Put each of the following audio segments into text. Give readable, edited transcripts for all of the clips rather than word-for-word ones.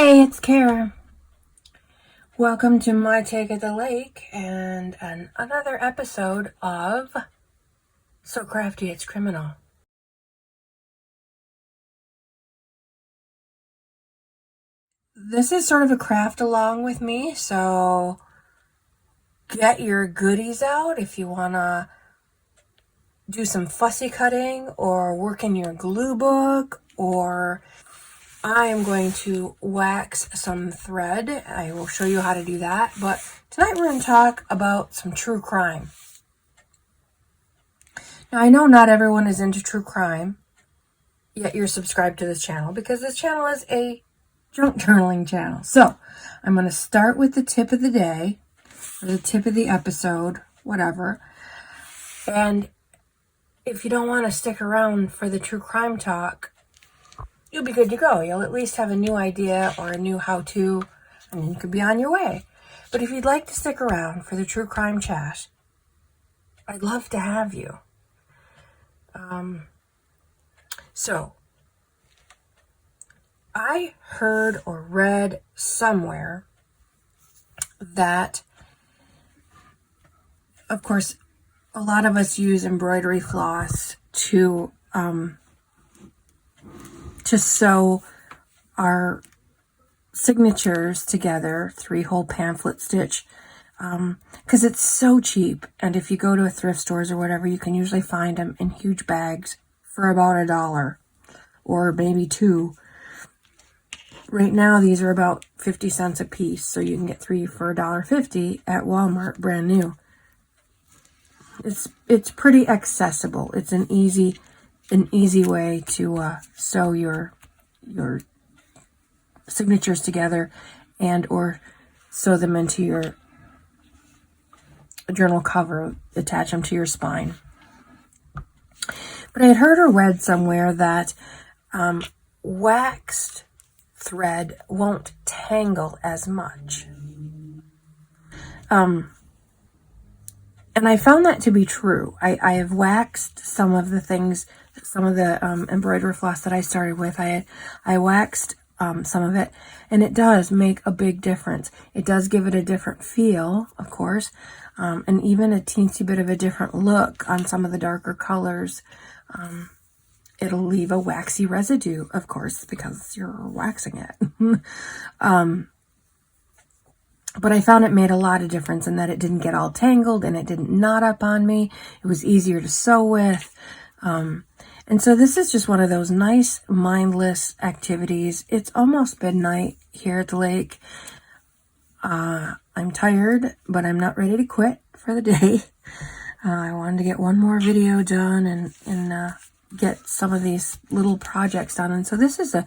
Hey, it's Kara. Welcome to my take at the lake and another episode of So Crafty It's Criminal. This is sort of a craft along with me, so get your goodies out if you want to do some fussy cutting or work in your glue book, or I am going to wax some thread. I will show you how to do that. But tonight we're going to talk about some true crime. Now, I know not everyone is into true crime, yet you're subscribed to this channel because this channel is a junk journaling channel. So I'm going to start with the tip of the day, or the tip of the episode, whatever. And if you don't want to stick around for the true crime talk, you'll be good to go. You'll at least have a new idea or a new how-to, and then you could be on your way. But if you'd like to stick around for the true crime chat, I'd love to have you. So, I heard or read somewhere that, of course, a lot of us use embroidery floss to sew our signatures together, 3-hole pamphlet stitch, because it's so cheap. And if you go to a thrift stores or whatever, you can usually find them in huge bags for about $1 or maybe $2. Right now, these are about 50 cents a piece, so you can get 3 for $1.50 at Walmart, brand new. It's pretty accessible. It's an easy way to sew your signatures together and or sew them into your journal cover, attach them to your spine. But I had heard or read somewhere that waxed thread won't tangle as much. And I found that to be true. I have waxed some of the things, some of the embroidery floss that I started with. I waxed some of it, and it does make a big difference. It does give it a different feel, of course, and even a teensy bit of a different look on some of the darker colors. It'll leave a waxy residue, of course, because you're waxing it. But I found it made a lot of difference in that it didn't get all tangled and it didn't knot up on me. It was easier to sew with. And so this is just one of those nice, mindless activities. It's almost midnight here at the lake. I'm tired, but I'm not ready to quit for the day. I wanted to get one more video done and get some of these little projects done. And so this is a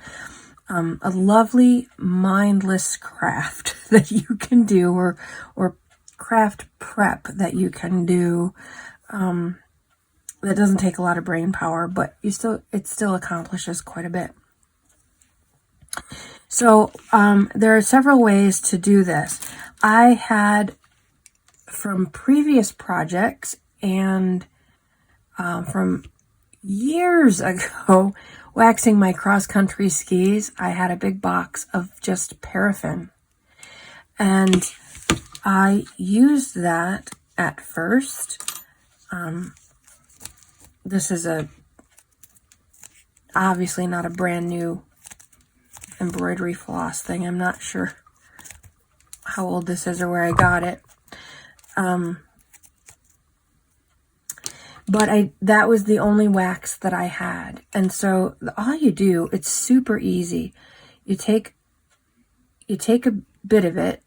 lovely mindless craft that you can do, or craft prep that you can do, that doesn't take a lot of brain power, but it still accomplishes quite a bit. So there are several ways to do this. I had, from previous projects and from years ago, waxing my cross-country skis, I had a big box of just paraffin. And I used that at first. This is obviously not a brand new embroidery floss thing. I'm not sure how old this is or where I got it. But that was the only wax that I had. And so all you do, it's super easy. You take a bit of it,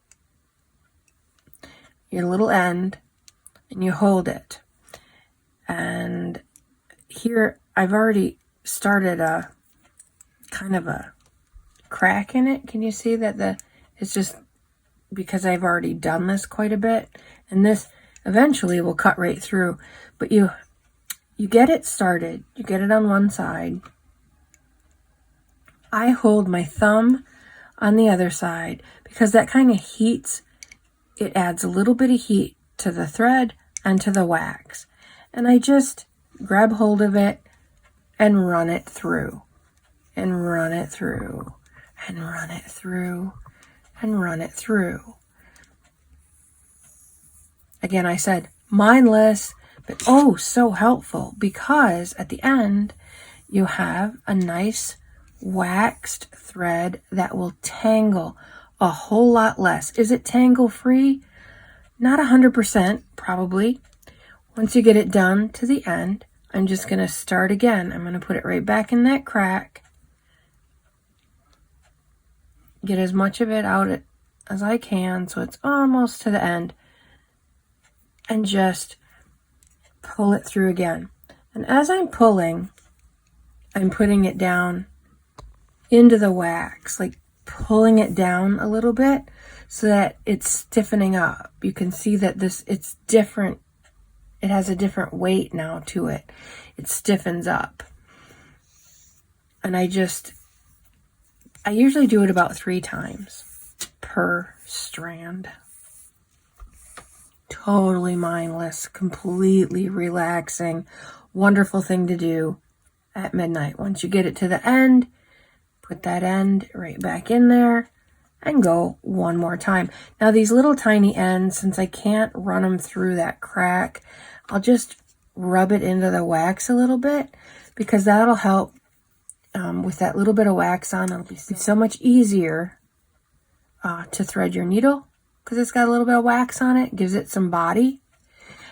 your little end, and you hold it. And here I've already started a kind of a crack in it. Can you see that it's just because I've already done this quite a bit, and this eventually will cut right through. But you get it started, you get it on one side. I hold my thumb on the other side because that kind of heats, it adds a little bit of heat to the thread and to the wax. And I just grab hold of it and run it through. and run it through and run it through. Again, I said mindless, but oh, so helpful, because at the end you have a nice waxed thread that will tangle a whole lot less. Is it tangle free? Not 100%, probably. Once you get it done to the end, I'm just going to start again. I'm going to put it right back in that crack. Get as much of it out as I can so it's almost to the end. And just pull it through again. And as I'm pulling, I'm putting it down into the wax, like pulling it down a little bit so that it's stiffening up. You can see that it's different. It has a different weight now to it. It stiffens up. And I usually do it about 3 times per strand. Totally mindless, completely relaxing, wonderful thing to do at midnight. Once you get it to the end, put that end right back in there and go one more time. Now these little tiny ends, since I can't run them through that crack, I'll just rub it into the wax a little bit, because that'll help with that little bit of wax on. It'll be so much easier to thread your needle, because it's got a little bit of wax on it. Gives it some body.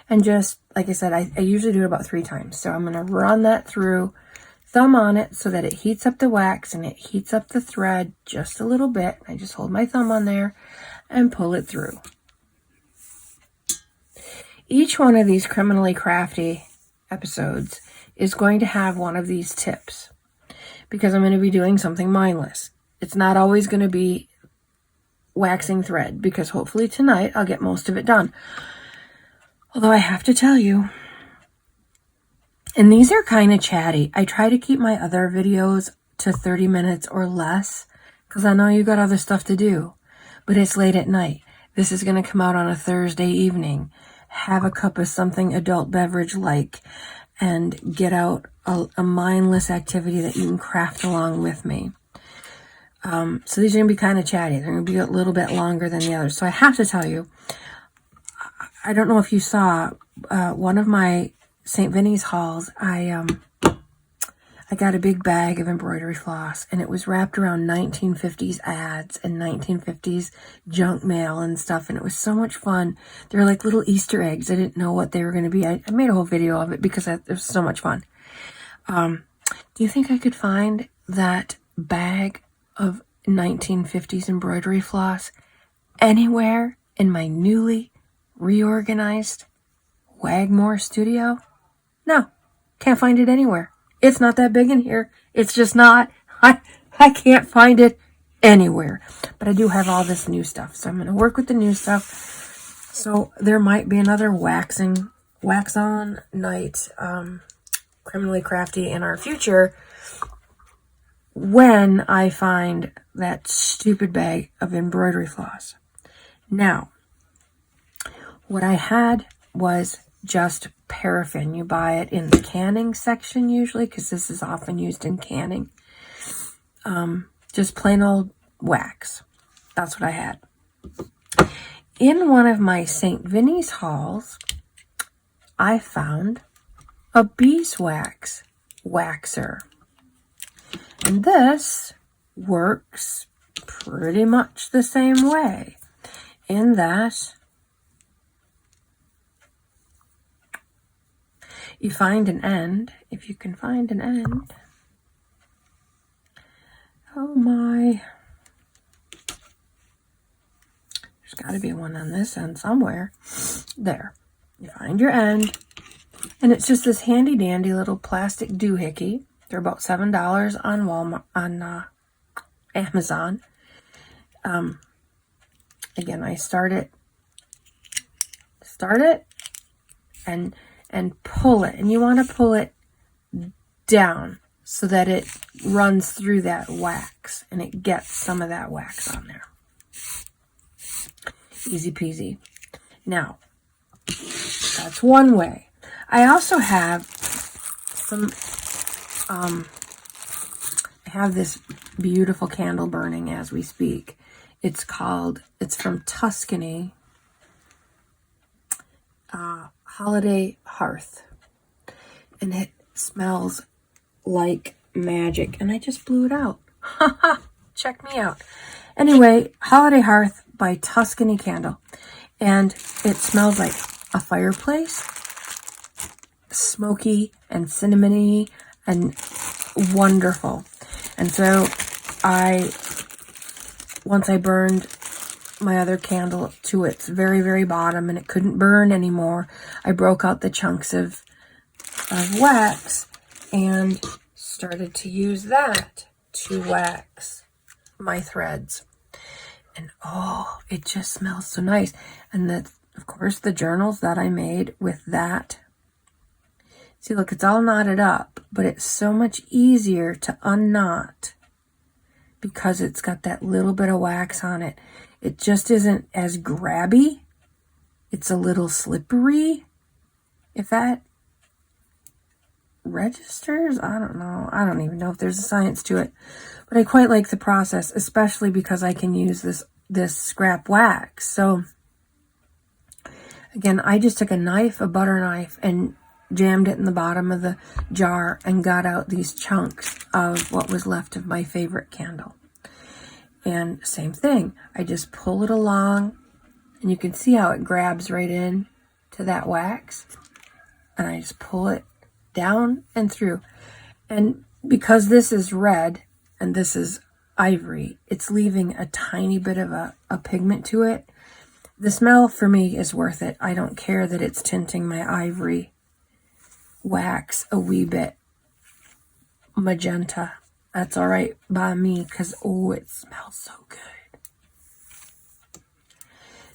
And just, like I said, I usually do it about 3 times. So I'm going to run that through, thumb on it so that it heats up the wax and it heats up the thread just a little bit. I just hold my thumb on there and pull it through. Each one of these criminally crafty episodes is going to have one of these tips, because I'm going to be doing something mindless. It's not always going to be waxing thread, because hopefully tonight I'll get most of it done. Although I have to tell you, and these are kind of chatty. I try to keep my other videos to 30 minutes or less, because I know you got other stuff to do, but it's late at night. This is going to come out on a Thursday evening. Have a cup of something adult beverage like, and get out a mindless activity that you can craft along with me. So these are going to be kind of chatty. They're going to be a little bit longer than the others. So I have to tell you, I don't know if you saw one of my St. Vinny's hauls. I got a big bag of embroidery floss, and it was wrapped around 1950s ads and 1950s junk mail and stuff, and it was so much fun. They were like little Easter eggs. I didn't know what they were going to be. I made a whole video of it because it was so much fun. Do you think I could find that bag of 1950s embroidery floss anywhere in my newly reorganized Wagmore studio? No, can't find it anywhere. It's not that big in here. It's just not. I can't find it anywhere. But I do have all this new stuff, so I'm going to work with the new stuff. So there might be another wax on night, criminally crafty in our future, when I find that stupid bag of embroidery floss. Now, what I had was just paraffin. You buy it in the canning section usually, because this is often used in canning. Just plain old wax. That's what I had. In one of my St. Vinny's hauls, I found a beeswax waxer. And this works pretty much the same way, in that you find an end, if you can find an end. Oh my. There's got to be one on this end somewhere. There. You find your end. And it's just this handy dandy little plastic doohickey. They're about $7 on Walmart, on Amazon. Again, I start it and pull it. And you want to pull it down so that it runs through that wax and it gets some of that wax on there. Easy peasy. Now, that's one way. I also have some, I have this beautiful candle burning as we speak. It's from Tuscany, Holiday Hearth. And it smells like magic. And I just blew it out. Check me out. Anyway, Holiday Hearth by Tuscany Candle. And it smells like a fireplace. Smoky and cinnamony and wonderful. And so once I burned my other candle to its very, very bottom and it couldn't burn anymore, I broke out the chunks of wax and started to use that to wax my threads. And oh, it just smells so nice. And of course, the journals that I made with that. See, look, it's all knotted up, but it's so much easier to unknot because it's got that little bit of wax on it. It just isn't as grabby. It's a little slippery, if that registers. I don't know. I don't even know if there's a science to it, but I quite like the process, especially because I can use this scrap wax. So again, I just took a butter knife, and jammed it in the bottom of the jar and got out these chunks of what was left of my favorite candle. And same thing, I just pull it along, and you can see how it grabs right in to that wax, and I just pull it down and through. And because this is red and this is ivory, it's leaving a tiny bit of a pigment to it. The smell for me is worth it. I don't care that it's tinting my ivory wax a wee bit magenta. That's all right by me, because oh, it smells so good.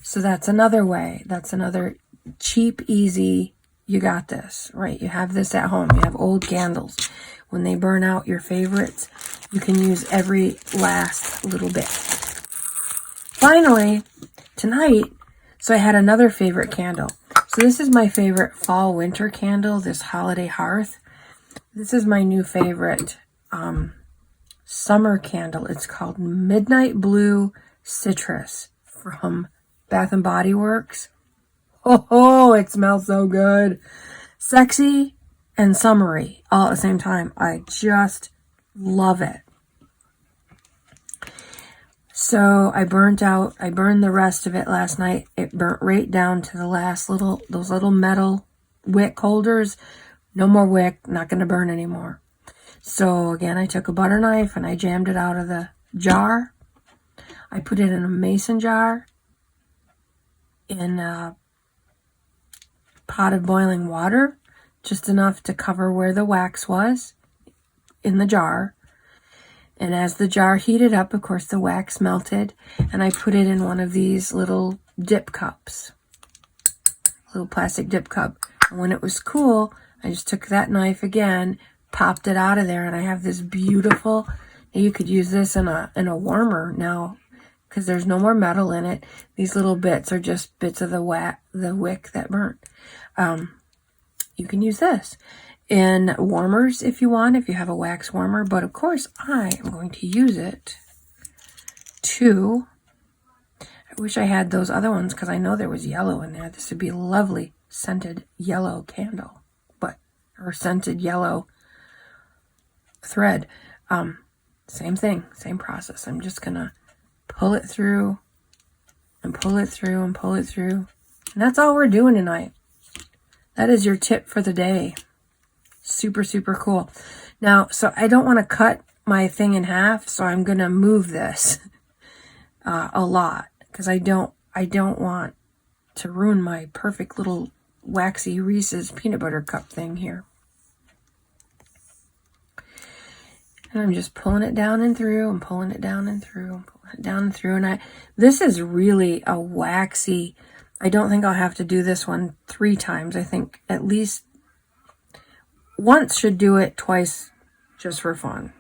So that's another way. That's another cheap, easy, you got this, right? You have this at home. You have old candles. When they burn out your favorites, you can use every last little bit. Finally, tonight, so I had another favorite candle. So this is my favorite fall winter candle, this Holiday Hearth. This is my new favorite summer candle. It's called Midnight Blue Citrus from Bath and Body Works. Oh, it smells so good. Sexy and summery all at the same time. I just love it. So I burned the rest of it last night. It burnt right down to the last those little metal wick holders. No more wick, not going to burn anymore. So again, I took a butter knife and I jammed it out of the jar. I put it in a mason jar in a pot of boiling water, just enough to cover where the wax was in the jar. And as the jar heated up, of course, the wax melted, and I put it in one of these little dip cups, little plastic dip cup. And when it was cool, I just took that knife again, popped it out of there, and I have this beautiful, you could use this in a warmer now, because there's no more metal in it. These little bits are just bits of the wick that burnt. You can use this in warmers if you want, if you have a wax warmer. But of course, I am going to use it to, I wish I had those other ones because I know there was yellow in there. This would be a lovely scented yellow candle, or scented yellow thread. Same thing, same process. I'm just going to pull it through and pull it through and pull it through. And that's all we're doing tonight. That is your tip for the day. Super, super cool. Now, so I don't want to cut my thing in half, so I'm going to move this a lot because I don't want to ruin my perfect little waxy Reese's peanut butter cup thing here. And I'm just pulling it down and through and pulling it down and through and pulling it down and through. And this is really a waxy, I don't think I'll have to do this one 3 times. I think at least once should do it, twice just for fun.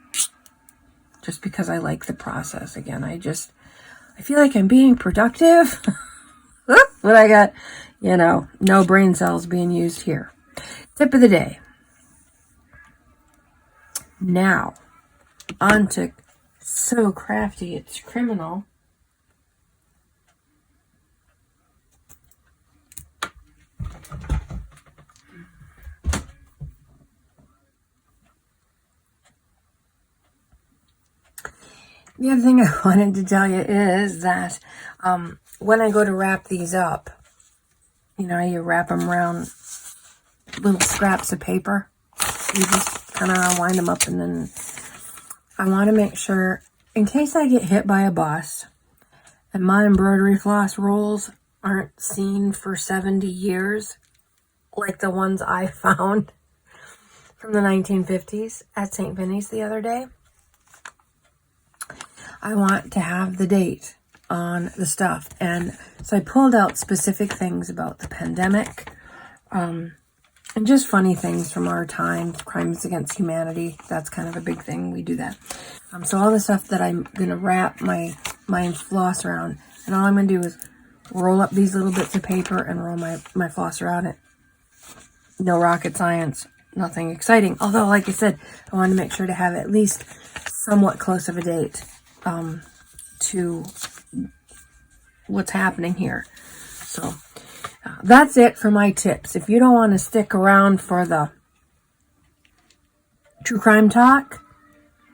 Just because I like the process. Again, I feel like I'm being productive. But I got, no brain cells being used here. Tip of the day. Now, on to So Crafty It's Criminal. The other thing I wanted to tell you is that when I go to wrap these up, you know, you wrap them around little scraps of paper. You just kind of wind them up, and then I want to make sure, in case I get hit by a bus and my embroidery floss rolls aren't seen for 70 years, like the ones I found from the 1950s at St. Vinny's the other day, I want to have the date on the stuff. And so I pulled out specific things about the pandemic, and just funny things from our time, crimes against humanity. That's kind of a big thing. We do that. So all the stuff that I'm going to wrap my floss around, and all I'm going to do is roll up these little bits of paper and roll my floss around it. No rocket science, nothing exciting. Although, like I said, I want to make sure to have at least somewhat close of a date to what's happening here. So that's it for my tips. If you don't want to stick around for the true crime talk,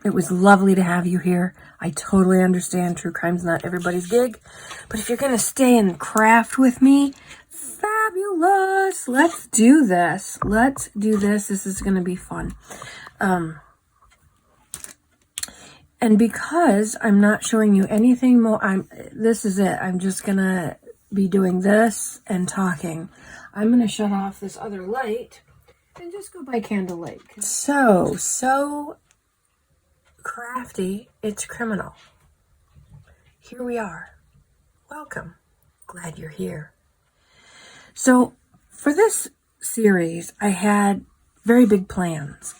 it was lovely to have you here. I totally understand true crime's not everybody's gig, but if you're going to stay and craft with me, fabulous. Let's do this. Let's do this. This is going to be fun. And because I'm not showing you anything more, this is it. I'm just going to be doing this and talking. I'm going to shut off this other light and just go by candlelight. So crafty, it's criminal. Here we are. Welcome. Glad you're here. So for this series, I had very big plans.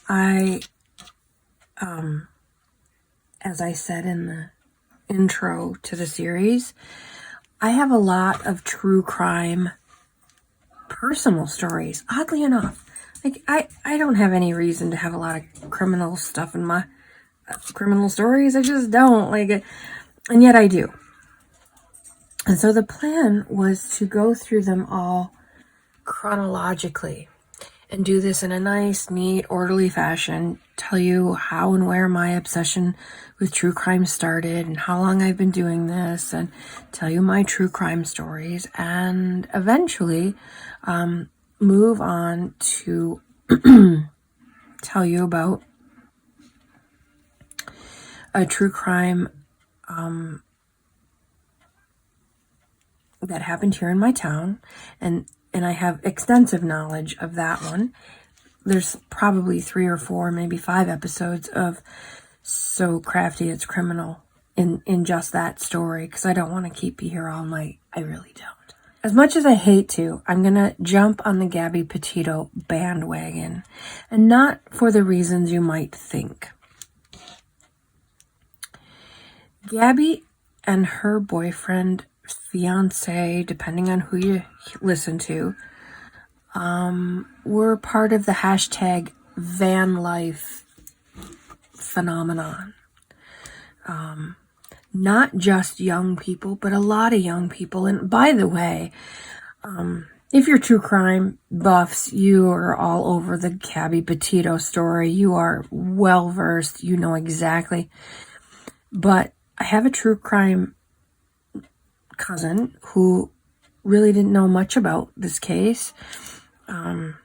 As I said in the intro to the series, I have a lot of true crime personal stories. Oddly enough, like I don't have any reason to have a lot of criminal stuff in my criminal stories. I just don't like it, and yet I do. And so the plan was to go through them all chronologically and do this in a nice, neat, orderly fashion, tell you how and where my obsession with true crime started and how long I've been doing this, and tell you my true crime stories, and eventually move on to tell you about a true crime that happened here in my town, and I have extensive knowledge of that one. There's probably 3 or 4, maybe 5 episodes of So Crafty It's Criminal in just that story, because I don't want to keep you here all night. I really don't. As much as I hate to, I'm going to jump on the Gabby Petito bandwagon, and not for the reasons you might think. Gabby and her boyfriend, fiance, depending on who you listen to, were part of the hashtag van life phenomenon. Not just young people, but a lot of young people. And by the way, if you're true crime buffs, you are all over the Gabby Petito story. You are well versed. You know exactly. But I have a true crime cousin who really didn't know much about this case. And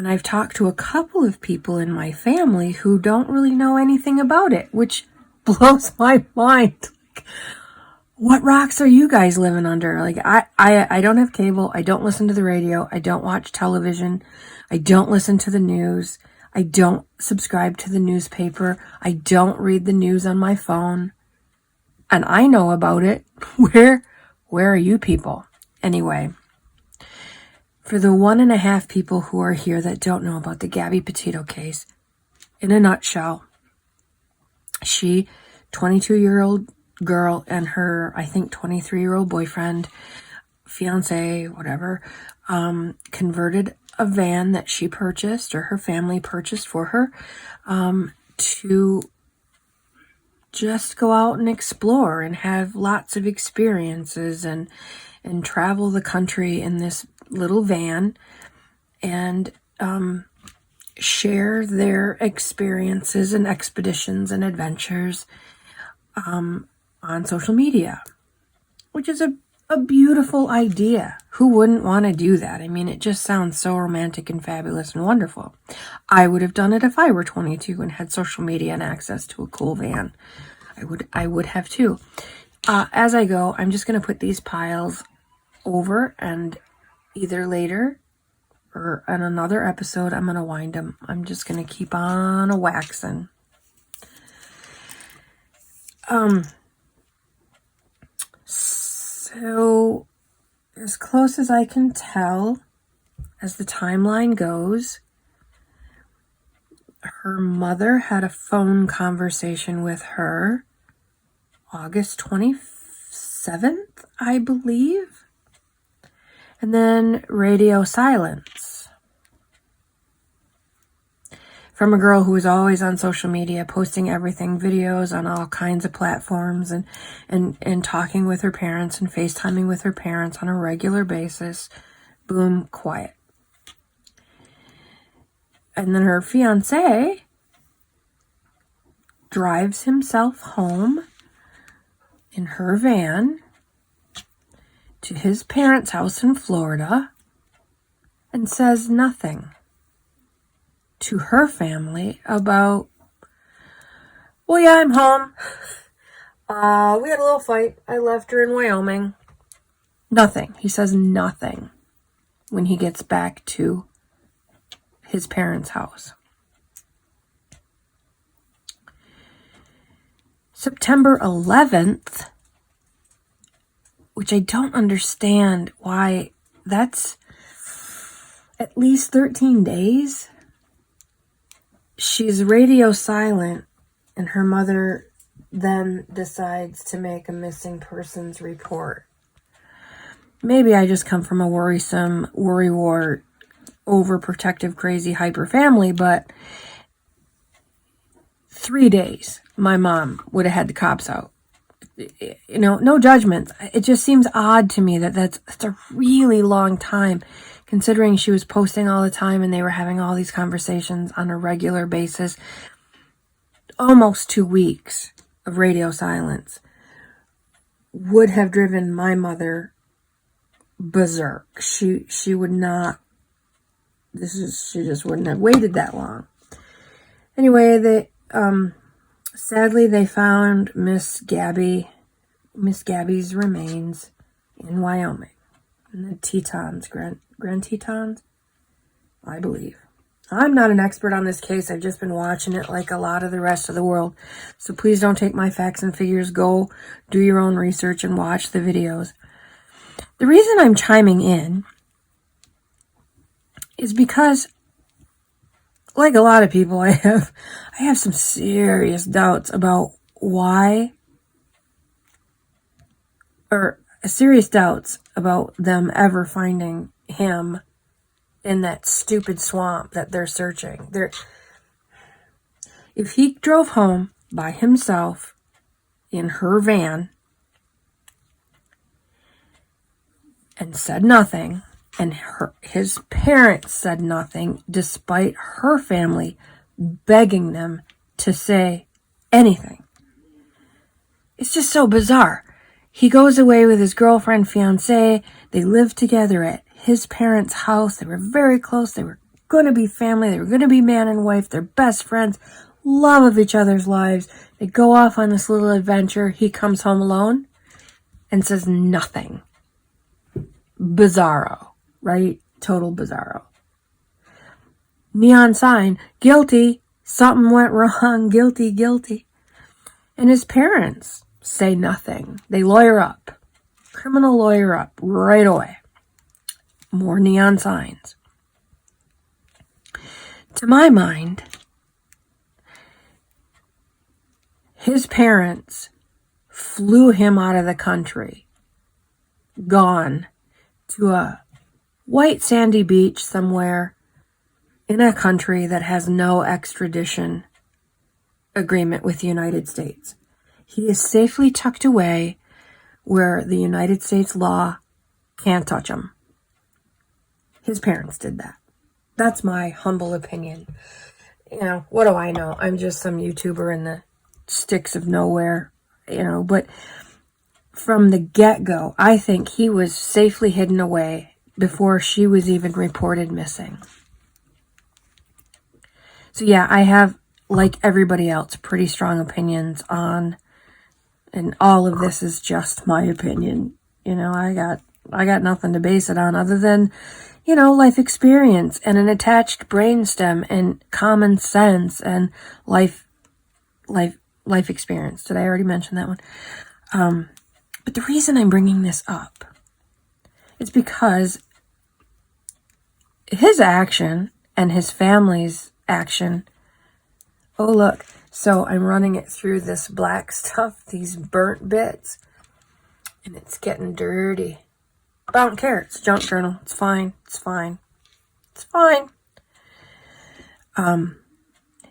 I've talked to a couple of people in my family who don't really know anything about it, which blows my mind. Like, what rocks are you guys living under? Like, I don't have cable. I don't listen to the radio. I don't watch television. I don't listen to the news. I don't subscribe to the newspaper. I don't read the news on my phone. And I know about it. Where are you people? Anyway, for the 1.5 people who are here that don't know about the Gabby Petito case, in a nutshell, she, 22-year-old girl, and her, I think, 23-year-old boyfriend, fiance, whatever, converted a van that she purchased, or her family purchased for her, to just go out and explore and have lots of experiences and travel the country in this little van and share their experiences and expeditions and adventures on social media, which is a beautiful idea. Who wouldn't want to do that? I mean, it just sounds so romantic and fabulous and wonderful. I would have done it if I were 22 and had social media and access to a cool van. I would have too. As I go, I'm just going to put these piles over, and either later or in another episode, I'm going to wind them. I'm just going to keep on waxing. So, as close as I can tell, as the timeline goes, her mother had a phone conversation with her August 27th, I believe. And then radio silence from a girl who was always on social media, posting everything, videos on all kinds of platforms, and talking with her parents and FaceTiming with her parents on a regular basis. Boom, quiet. And then her fiancé drives himself home in her van to his parents' house in Florida and says nothing to her family about, well, yeah, I'm home. We had a little fight. I left her in Wyoming. Nothing. He says nothing when he gets back to his parents' house. September 11th, which I don't understand why that's at least 13 days. She's radio silent, and her mother then decides to make a missing persons report. Maybe I just come from a worrisome, worrywart, overprotective, crazy, hyper family, but 3 days, my mom would have had the cops out. You know, no judgments. It just seems odd to me that that's a really long time, considering she was posting all the time and they were having all these conversations on a regular basis. Almost 2 weeks of radio silence would have driven my mother berserk. She would not. She just wouldn't have waited that long. Anyway, sadly they found Miss Gabby's remains in Wyoming, in the Tetons, Grand Tetons, I believe. I'm not an expert on this case. I've just been watching it like a lot of the rest of the world. So please don't take my facts and figures. Go do your own research and watch the videos. The reason I'm chiming in is because, like a lot of people, I have some serious doubts about serious doubts about them ever finding him in that stupid swamp that they're searching. If he drove home by himself in her van and said nothing, and his parents said nothing, despite her family begging them to say anything. It's just so bizarre. He goes away with his girlfriend, fiancé. They lived together at his parents' house. They were very close. They were going to be family. They were going to be man and wife. They're best friends. Love of each other's lives. They go off on this little adventure. He comes home alone and says nothing. Bizarro. Right? Total bizarro. Neon sign, guilty, something went wrong, guilty, guilty. And his parents say nothing. They lawyer up. Criminal lawyer up right away. More neon signs. To my mind, his parents flew him out of the country, gone to a white sandy beach somewhere in a country that has no extradition agreement with the United States. He is safely tucked away where the United States law can't touch him. His parents did that. That's my humble opinion. You know, what do I know? I'm just some YouTuber in the sticks of nowhere, but from the get-go, I think he was safely hidden away before she was even reported missing. So yeah, I have, like everybody else, pretty strong opinions on, and all of this is just my opinion. I got nothing to base it on other than, life experience and an attached brainstem and common sense and life experience. Did I already mention that one? But the reason I'm bringing this up is because his action and his family's action. Oh, look. So I'm running it through this black stuff, these burnt bits, and it's getting dirty. But I don't care. It's a junk journal. It's fine. It's fine. It's fine.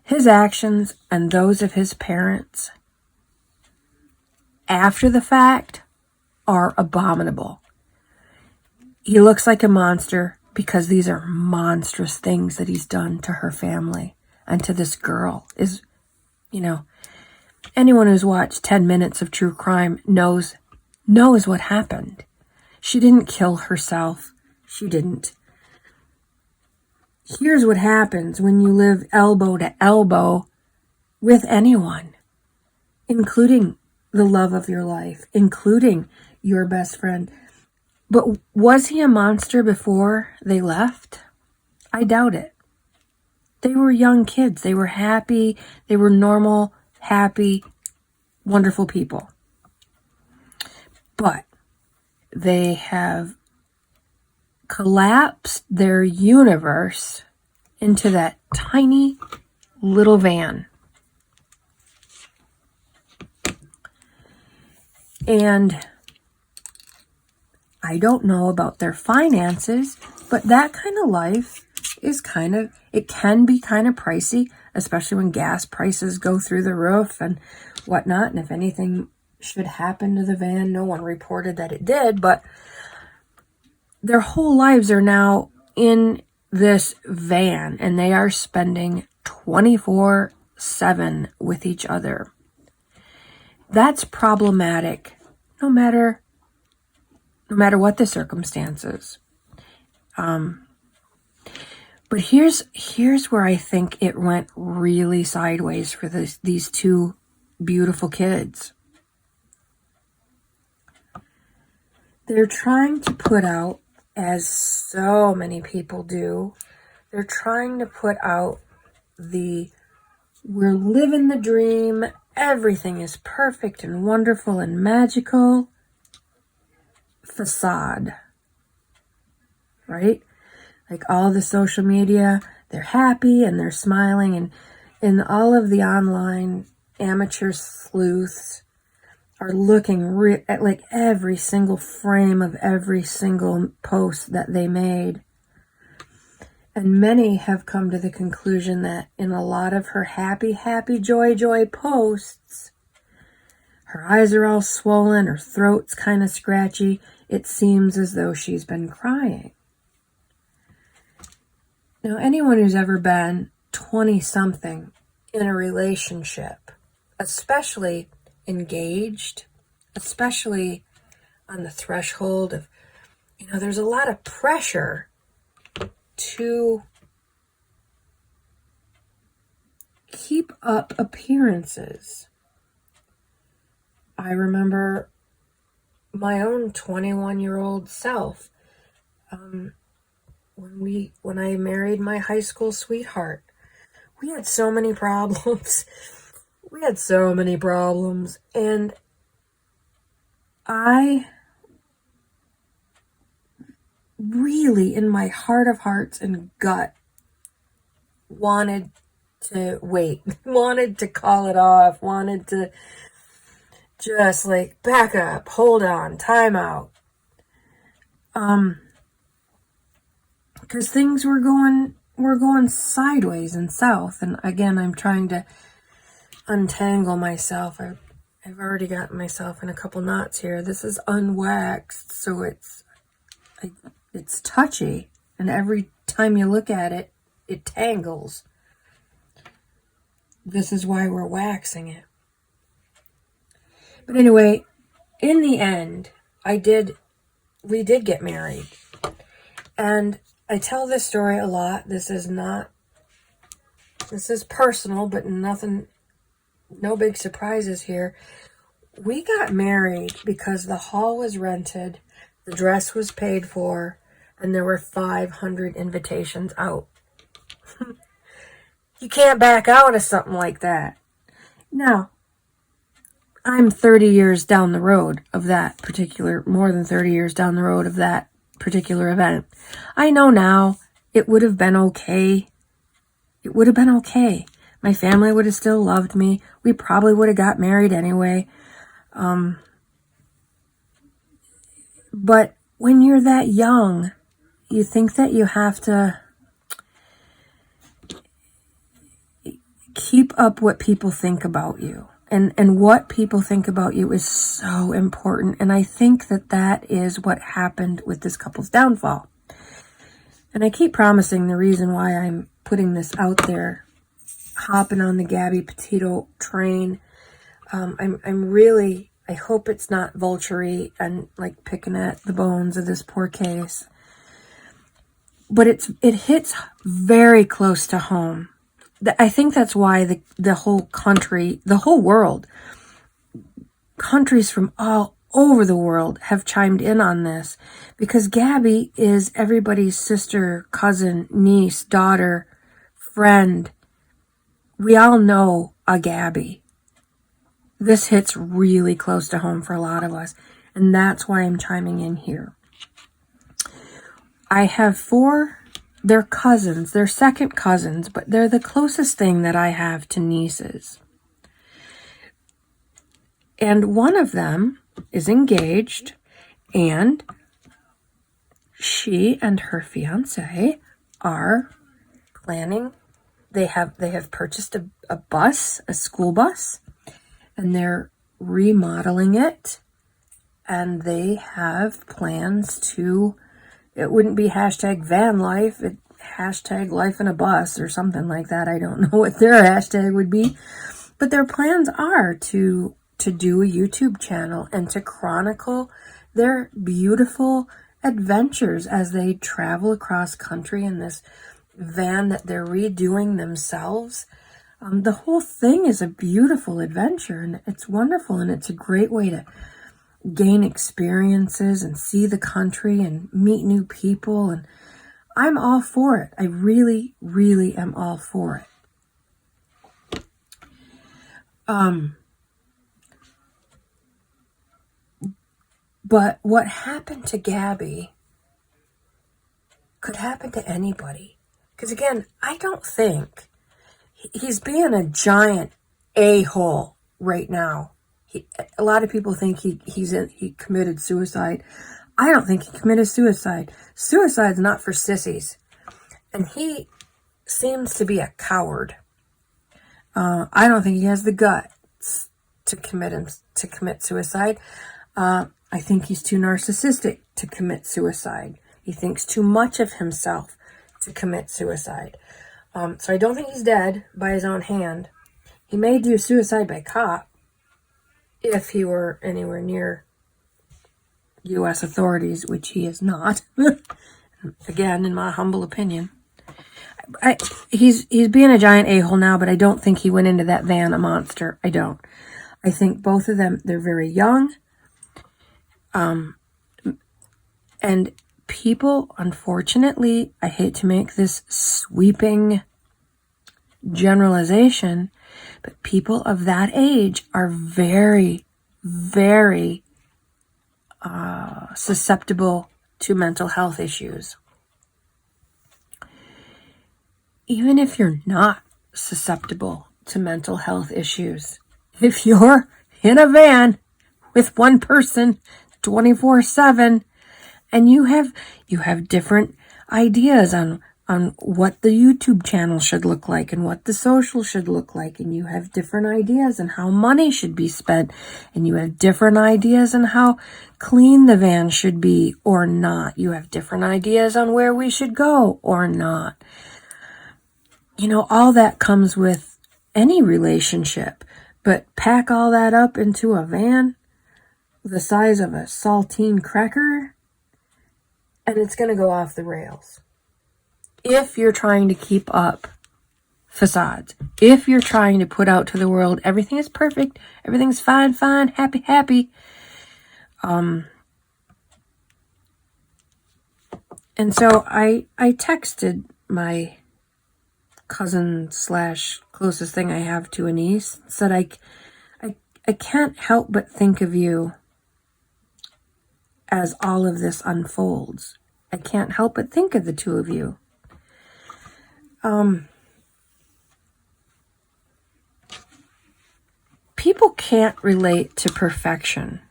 His actions and those of his parents after the fact are abominable. He looks like a monster because these are monstrous things that he's done to her family and to this girl. Anyone who's watched 10 minutes of true crime knows what happened. She didn't kill herself. She didn't. Here's what happens when you live elbow to elbow with anyone, including the love of your life, including your best friend. But was he a monster before they left? I doubt it. They were young kids. They were happy. They were normal, happy, wonderful people. But they have collapsed their universe into that tiny little van. And I don't know about their finances, but that kind of life is it can be kind of pricey, especially when gas prices go through the roof and whatnot. And if anything should happen to the van, no one reported that it did, but their whole lives are now in this van and they are spending 24/7 with each other. That's problematic, no matter what the circumstances. But here's where I think it went really sideways for these two beautiful kids. They're trying to put out, as so many people do, they're trying to put out we're living the dream, everything is perfect and wonderful and magical facade, right? Like all the social media, they're happy and they're smiling, and in all of the online amateur sleuths are looking at like every single frame of every single post that they made. And many have come to the conclusion that in a lot of her happy, joy posts, her eyes are all swollen, her throat's kind of scratchy. It seems as though she's been crying. Now, anyone who's ever been 20-something in a relationship, especially engaged, especially on the threshold of, there's a lot of pressure to keep up appearances. I remember my own 21-year-old self, when I married my high school sweetheart. We had so many problems. And I really, in my heart of hearts and gut, wanted to wait, wanted to call it off, wanted to just like back up, hold on, time out. Because things were going sideways and south. And again, I'm trying to untangle myself. I've already gotten myself in a couple knots here. This is unwaxed, so it's touchy, and every time you look at it, it tangles. This is why we're waxing it. But anyway, in the end, we did get married. And I tell this story a lot. This is personal, but no big surprises here. We got married because the hall was rented, the dress was paid for, and there were 500 invitations out. You can't back out of something like that. Now, I'm 30 years down the road of more than 30 years down the road of that particular event. I know now it would have been okay. It would have been okay. My family would have still loved me. We probably would have got married anyway. But when you're that young, you think that you have to keep up what people think about you. And what people think about you is so important. And I think that is what happened with this couple's downfall. And I keep promising the reason why I'm putting this out there, hopping on the Gabby Petito train. I hope it's not vulture-y and like picking at the bones of this poor case. But it hits very close to home. I think that's why the whole country, the whole world, countries from all over the world have chimed in on this, because Gabby is everybody's sister, cousin, niece, daughter, friend. We all know a Gabby. This hits really close to home for a lot of us, and that's why I'm chiming in here. I have 4. They're cousins. They're second cousins, but they're the closest thing that I have to nieces. And one of them is engaged, and she and her fiance are planning. They have purchased a bus, a school bus, and they're remodeling it. And they have plans to, it wouldn't be hashtag van life, hashtag life in a bus or something like that. I don't know what their hashtag would be. But their plans are to do a YouTube channel and to chronicle their beautiful adventures as they travel across country in this van that they're redoing themselves. The whole thing is a beautiful adventure, and it's wonderful, and it's a great way to gain experiences and see the country and meet new people, and I'm all for it. I really, really am all for it. But what happened to Gabby could happen to anybody. Because again, I don't think he's being a giant a-hole right now. A lot of people think he committed suicide. I don't think he committed suicide. Suicide's not for sissies. And he seems to be a coward. I don't think he has the guts to commit suicide. I think he's too narcissistic to commit suicide. He thinks too much of himself to commit suicide. So I don't think he's dead by his own hand. He may do suicide by cop if he were anywhere near U.S. authorities, which he is not. Again, in my humble opinion. He's being a giant a-hole now, but I don't think he went into that van a monster. I don't. I think both of them, they're very young. And people, unfortunately, I hate to make this sweeping generalization, but people of that age are very, very susceptible to mental health issues. Even if you're not susceptible to mental health issues, if you're in a van with one person 24/7 and you have different ideas on on what the YouTube channel should look like and what the social should look like. And you have different ideas on how money should be spent. And you have different ideas on how clean the van should be or not. You have different ideas on where we should go or not. You know, all that comes with any relationship. But pack all that up into a van the size of a saltine cracker, and it's going to go off the rails. If you're trying to keep up facades, if you're trying to put out to the world, everything is perfect, everything's fine, happy. And so I texted my cousin / closest thing I have to a niece, said I can't help but think of you as all of this unfolds. I can't help but think of the two of you. People can't relate to perfection.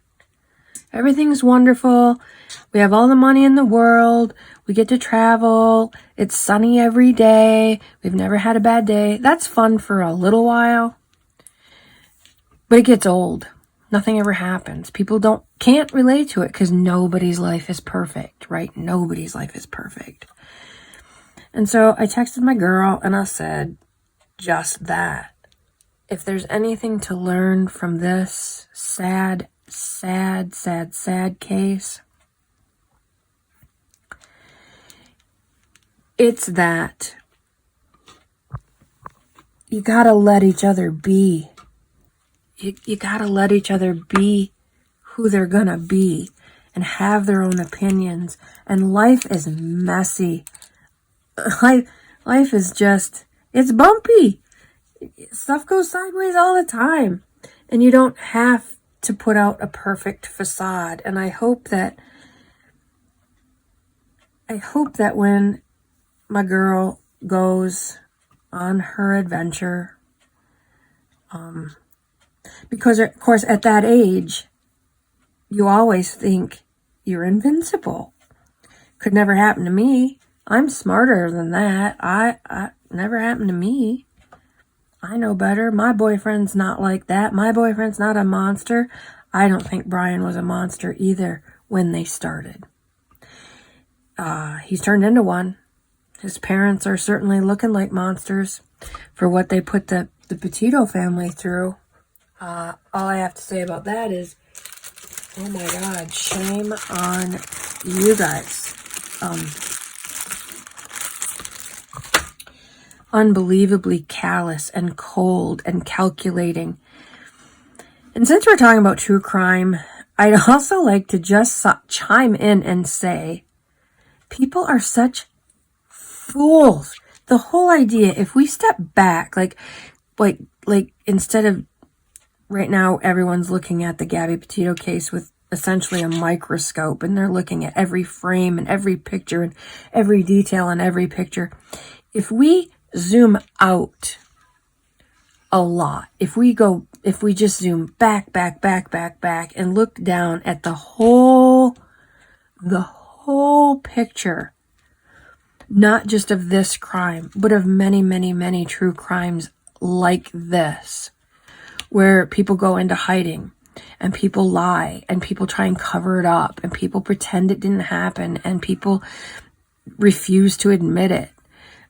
Everything's wonderful. We have all the money in the world. We get to travel. It's sunny every day. We've never had a bad day. That's fun for a little while. But it gets old. Nothing ever happens. People can't relate to it because nobody's life is perfect, right? Nobody's life is perfect. And so I texted my girl and I said just that. If there's anything to learn from this sad case, it's that you gotta let each other be. You gotta let each other be who they're gonna be and have their own opinions. And life is messy. Life is just, it's bumpy. Stuff goes sideways all the time. And you don't have to put out a perfect facade. And I hope that when my girl goes on her adventure, because of course at that age, you always think you're invincible. Could never happen to me. I'm smarter than that. I never happened to me. I know better. My boyfriend's not like that. My boyfriend's not a monster. I don't think Brian was a monster either when they started. He's turned into one. His parents are certainly looking like monsters for what they put the Petito family through. All I have to say about that is, oh my God, shame on you guys. Unbelievably callous and cold and calculating. And since we're talking about true crime, I'd also like to just chime in and say, people are such fools. The whole idea, if we step back, like instead of right now, everyone's looking at the Gabby Petito case with essentially a microscope, and they're looking at every frame and every picture and every detail in every picture. If we zoom out a lot, if we just zoom back and look down at the whole picture, not just of this crime, but of many true crimes like this, where people go into hiding and people lie and people try and cover it up and people pretend it didn't happen and people refuse to admit it.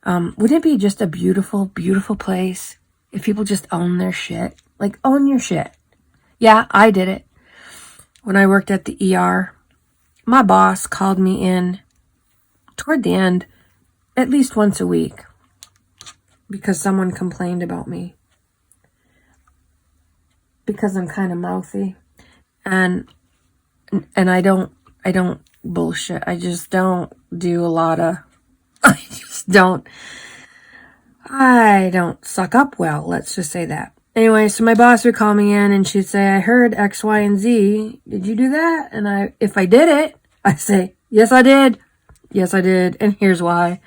Wouldn't it be just a beautiful place if people just own their shit? Like, own your shit. Yeah, I did it. When I worked at the ER, my boss called me in toward the end at least once a week because someone complained about me. Because I'm kind of mouthy. And I don't bullshit. I just don't do a lot of, I don't suck up well. Let's just say that. Anyway, so my boss would call me in and she'd say, I heard X, Y, and Z. Did you do that? And if I did it, I say, yes, I did. Yes, I did. And here's why.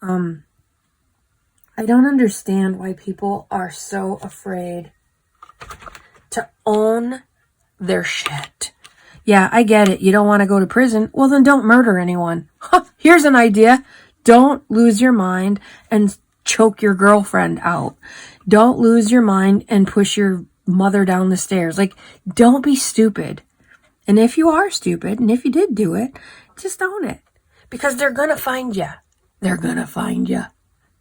I don't understand why people are so afraid to own their shit. Yeah, I get it. You don't want to go to prison. Well, then don't murder anyone. Here's an idea. Don't lose your mind and choke your girlfriend out. Don't lose your mind and push your mother down the stairs. Like, don't be stupid. And if you are stupid, and if you did do it, just own it. Because they're going to find you. They're going to find you.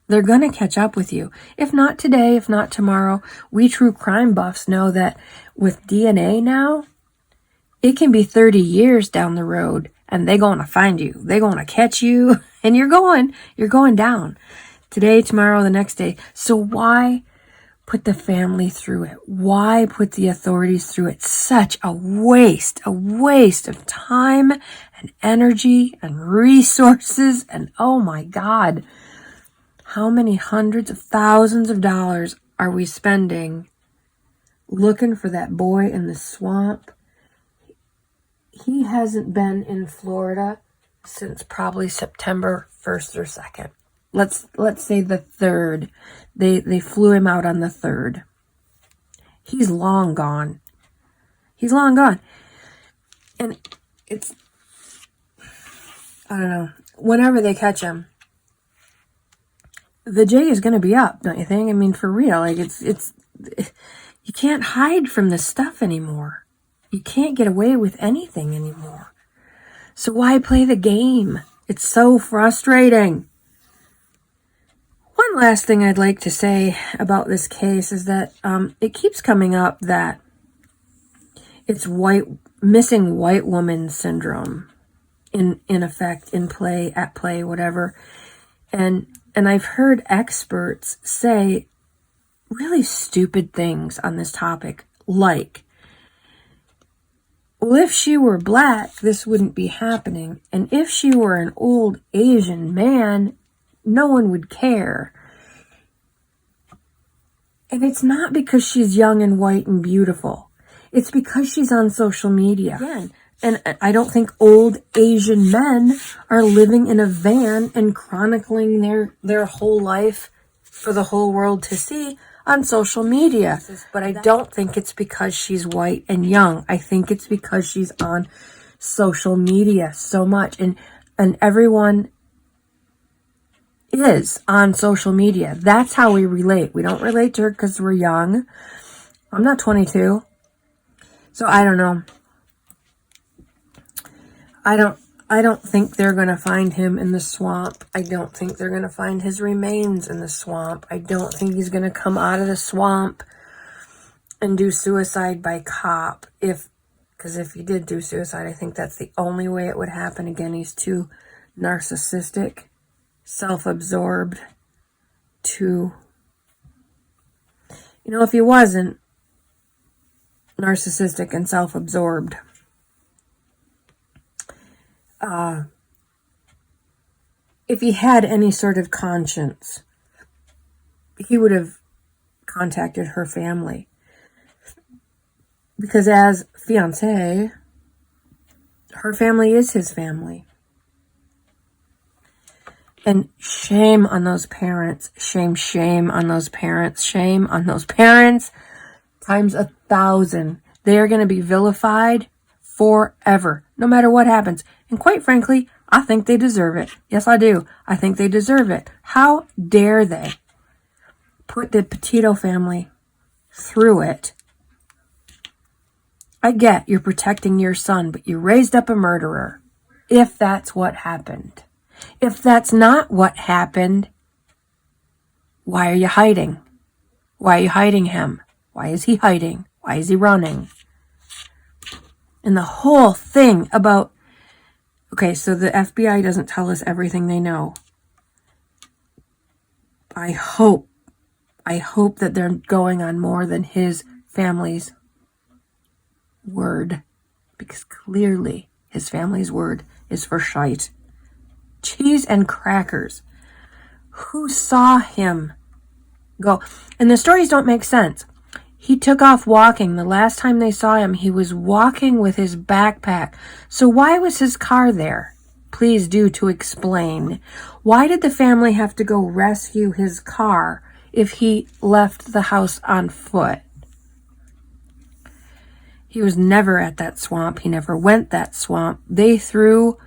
They're going to catch up with you. If not today, if not tomorrow. We true crime buffs know that with DNA now, it can be 30 years down the road and they're going to find you. They're going to catch you and you're going down. Today, tomorrow, the next day. So why put the family through it? Why put the authorities through it? Such a waste of time and energy and resources. And oh my God, how many hundreds of thousands of dollars are we spending looking for that boy in the swamp? He hasn't been in Florida since probably September 1st or 2nd. Let's say the 3rd. They flew him out on the 3rd. He's long gone. He's long gone. And it's, I don't know, whenever they catch him, the J is going to be up, don't you think? I mean, for real, like it's, you can't hide from this stuff anymore. You can't get away with anything anymore. So why play the game? It's so frustrating. One last thing I'd like to say about this case is that it keeps coming up that it's missing white woman syndrome in effect, at play, whatever. And I've heard experts say really stupid things on this topic, like, well, if she were black, this wouldn't be happening. And if she were an old Asian man, no one would care. And it's not because she's young and white and beautiful. It's because she's on social media. Again, and I don't think old Asian men are living in a van and chronicling their whole life for the whole world to see on social media. But I don't think it's because she's white and young. I think it's because she's on social media so much. And everyone is on social media. That's how we relate. We don't relate to her because we're young. I'm not 22. So I don't know. I don't think they're going to find him in the swamp. I don't think they're going to find his remains in the swamp. I don't think he's going to come out of the swamp and do suicide by cop. Because if he did do suicide, I think that's the only way it would happen. Again, he's too narcissistic, self-absorbed to, if he wasn't narcissistic and self-absorbed, if he had any sort of conscience, he would have contacted her family. Because as fiancé, her family is his family. And shame on those parents. Shame on those parents. Shame on those parents times 1,000. They are going to be vilified forever, no matter what happens. And quite frankly, I think they deserve it. Yes, I do. I think they deserve it. How dare they put the Petito family through it? I get you're protecting your son, but you raised up a murderer, if that's what happened. If that's not what happened, why are you hiding? Why are you hiding him? Why is he hiding? Why is he running? And the whole thing about, okay, so the FBI doesn't tell us everything they know. I hope that they're going on more than his family's word, because clearly his family's word is for shite. Cheese and crackers. Who saw him go? And the stories don't make sense. He took off walking. The last time they saw him, he was walking with his backpack. So why was his car there? Please do to explain. Why did the family have to go rescue his car if he left the house on foot? He was never at that swamp. He never went that swamp. They threw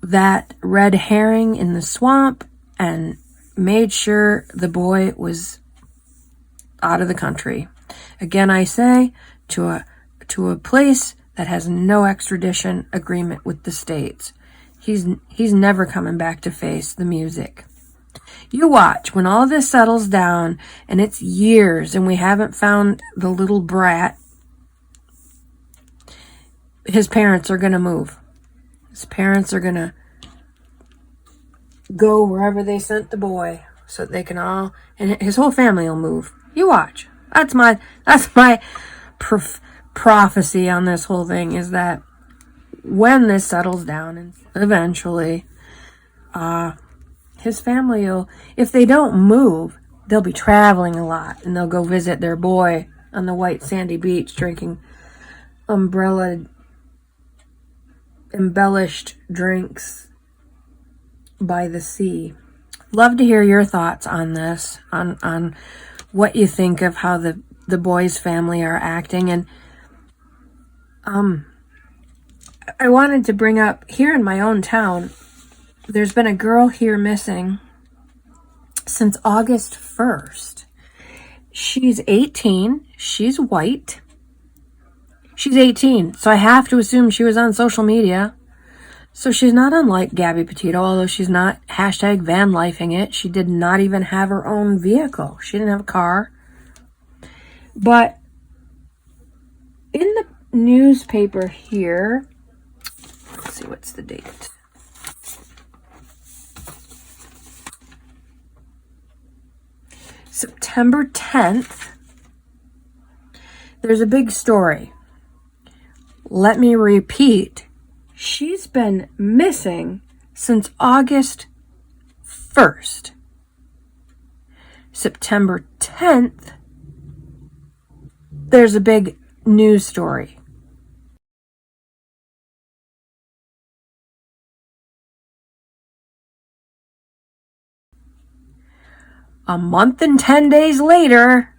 that red herring in the swamp and made sure the boy was out of the country. Again, I say, to a place that has no extradition agreement with the states. He's never coming back to face the music. You watch, when all this settles down and it's years and we haven't found the little brat, his parents are going to move. His parents are going to go wherever they sent the boy so that they can all, and his whole family will move. You watch. That's my prophecy on this whole thing, is that when this settles down and eventually, his family will, if they don't move, they'll be traveling a lot and they'll go visit their boy on the white sandy beach drinking umbrella embellished drinks by the sea. Love to hear your thoughts on this, on what you think of how the boy's family are acting. And I wanted to bring up, here in my own town, there's been a girl here missing since August 1st. She's 18. She's white. She's 18, so I have to assume she was on social media. So she's not unlike Gabby Petito, although she's not #van lifing it. She did not even have her own vehicle. She didn't have a car. But in the newspaper here, let's see, what's the date? September 10th, there's a big story. Let me repeat. She's been missing since August 1st. September 10th, there's a big news story. A month and 10 days later,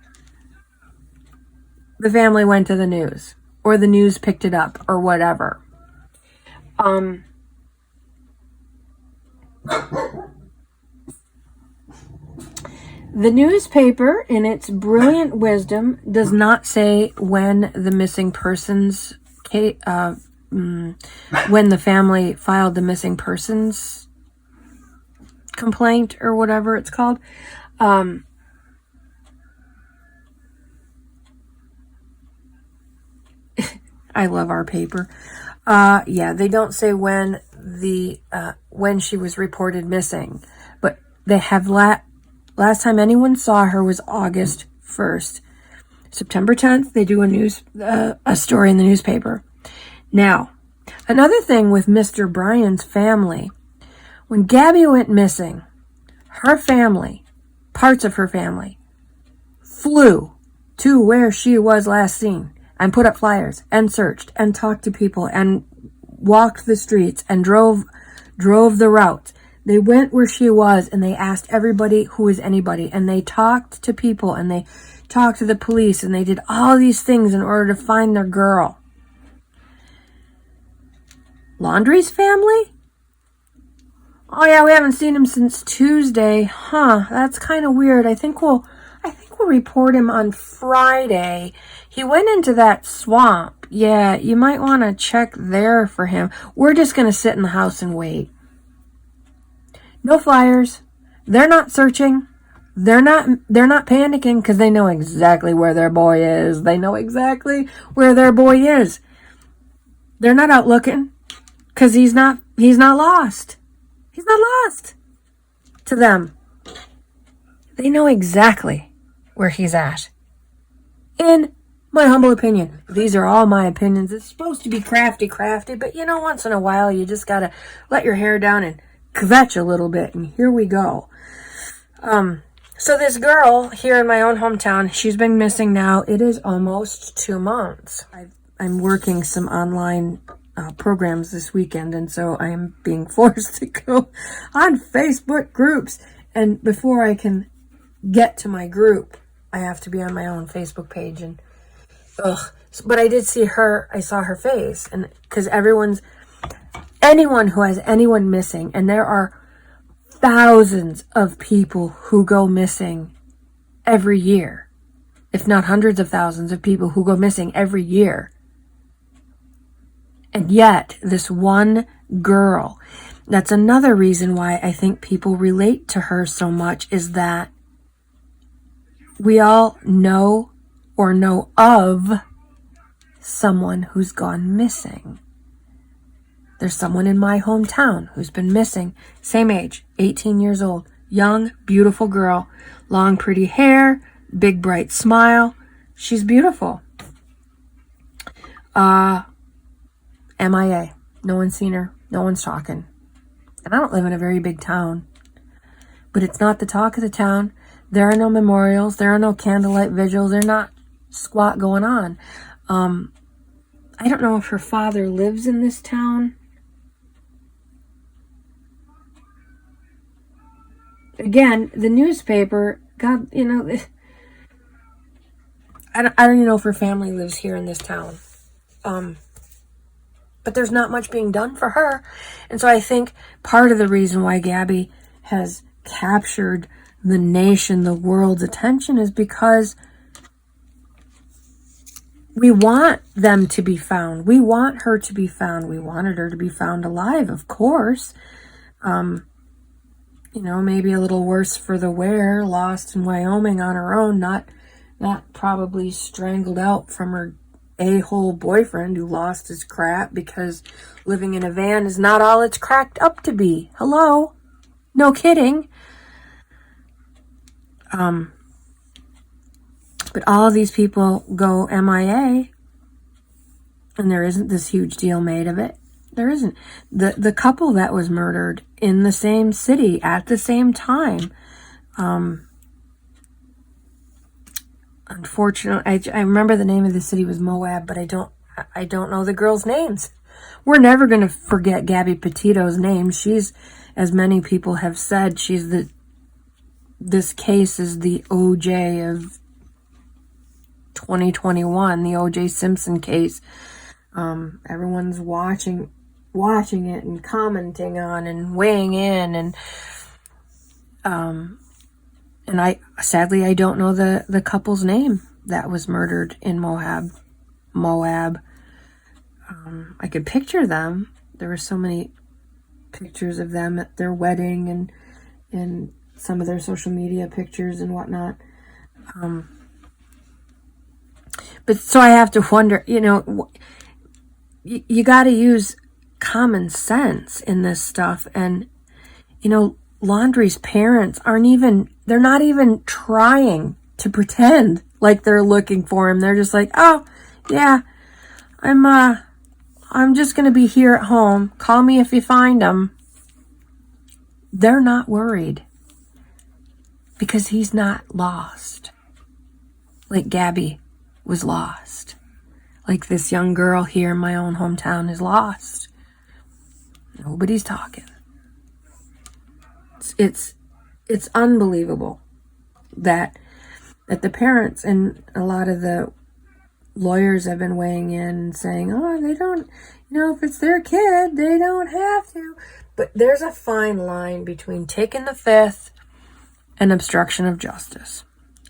the family went to the news, or the news picked it up, or whatever. The newspaper, in its brilliant wisdom, does not say when the missing persons, when the family filed the missing persons complaint, or whatever it's called. I love our paper. Yeah, they don't say when when she was reported missing, but they have last time anyone saw her was August 1st. September 10th, they do a story in the newspaper. Now, another thing with Mr. Bryan's family, when Gabby went missing, her family, parts of her family, flew to where she was last seen and put up flyers and searched and talked to people and walked the streets and drove the routes. They went where she was and they asked everybody who was anybody, and they talked to people and they talked to the police and they did all these things in order to find their girl. Laundrie's family? Oh yeah, we haven't seen him since Tuesday. Huh, that's kind of weird. I think we'll report him on Friday. He went into that swamp. Yeah, you might want to check there for him. We're just going to sit in the house and wait. No flyers. They're not searching. They're not panicking because they know exactly where their boy is. They know exactly where their boy is. They're not out looking because he's not lost. He's not lost to them. They know exactly where he's at. In my humble opinion. These are all my opinions. It's supposed to be crafty, but you know, once in a while you just gotta let your hair down and kvetch a little bit, and here we go. So this girl here in my own hometown, she's been missing now. It is almost 2 months. I'm working some online programs this weekend, and so I'm being forced to go on Facebook groups, and before I can get to my group, I have to be on my own Facebook page. And but I did see her. I saw her face, and because everyone's anyone who has anyone missing, and there are thousands of people who go missing every year, if not hundreds of thousands of people who go missing every year. And yet, this one girl, that's another reason why I think people relate to her so much, is that we all know or know of someone who's gone missing. There's someone in my hometown who's been missing, same age, 18 years old, young, beautiful girl, long, pretty hair, big, bright smile. She's beautiful. MIA. No one's seen her. No one's talking. And I don't live in a very big town. But it's not the talk of the town. There are no memorials. There are no candlelight vigils. There's not squat going on. I don't know if her father lives in this town. Again, the newspaper, God, you know, I don't even know if her family lives here in this town. But there's not much being done for her. And so I think part of the reason why Gabby has captured the nation, the world's attention, is because we want them to be found. We want her to be found. We wanted her to be found alive, of course. You know, maybe a little worse for the wear, lost in Wyoming on her own, not probably strangled out from her a-hole boyfriend who lost his crap because living in a van is not all it's cracked up to be. Hello? No kidding. But all of these people go MIA, and there isn't this huge deal made of it. There isn't. The couple that was murdered in the same city at the same time, unfortunately, I remember the name of the city was Moab, but I don't know the girls' names. We're never going to forget Gabby Petito's name. She's, as many people have said, this case is the OJ of 2021, the OJ Simpson case. Everyone's watching it and commenting on and weighing in, and I sadly I don't know the couple's name that was murdered in Moab. I could picture them. There were so many pictures of them at their wedding and some of their social media pictures and whatnot. But so I have to wonder, you know, you got to use common sense in this stuff. And, you know, Laundry's parents they're not even trying to pretend like they're looking for him. They're just like, oh, yeah, I'm just going to be here at home. Call me if you find him. They're not worried because he's not lost. Like Gabby was lost. Like this young girl here in my own hometown is lost. Nobody's talking. It's unbelievable that the parents and a lot of the lawyers have been weighing in and saying, oh, they don't, you know, if it's their kid, they don't have to. But there's a fine line between taking the fifth and obstruction of justice.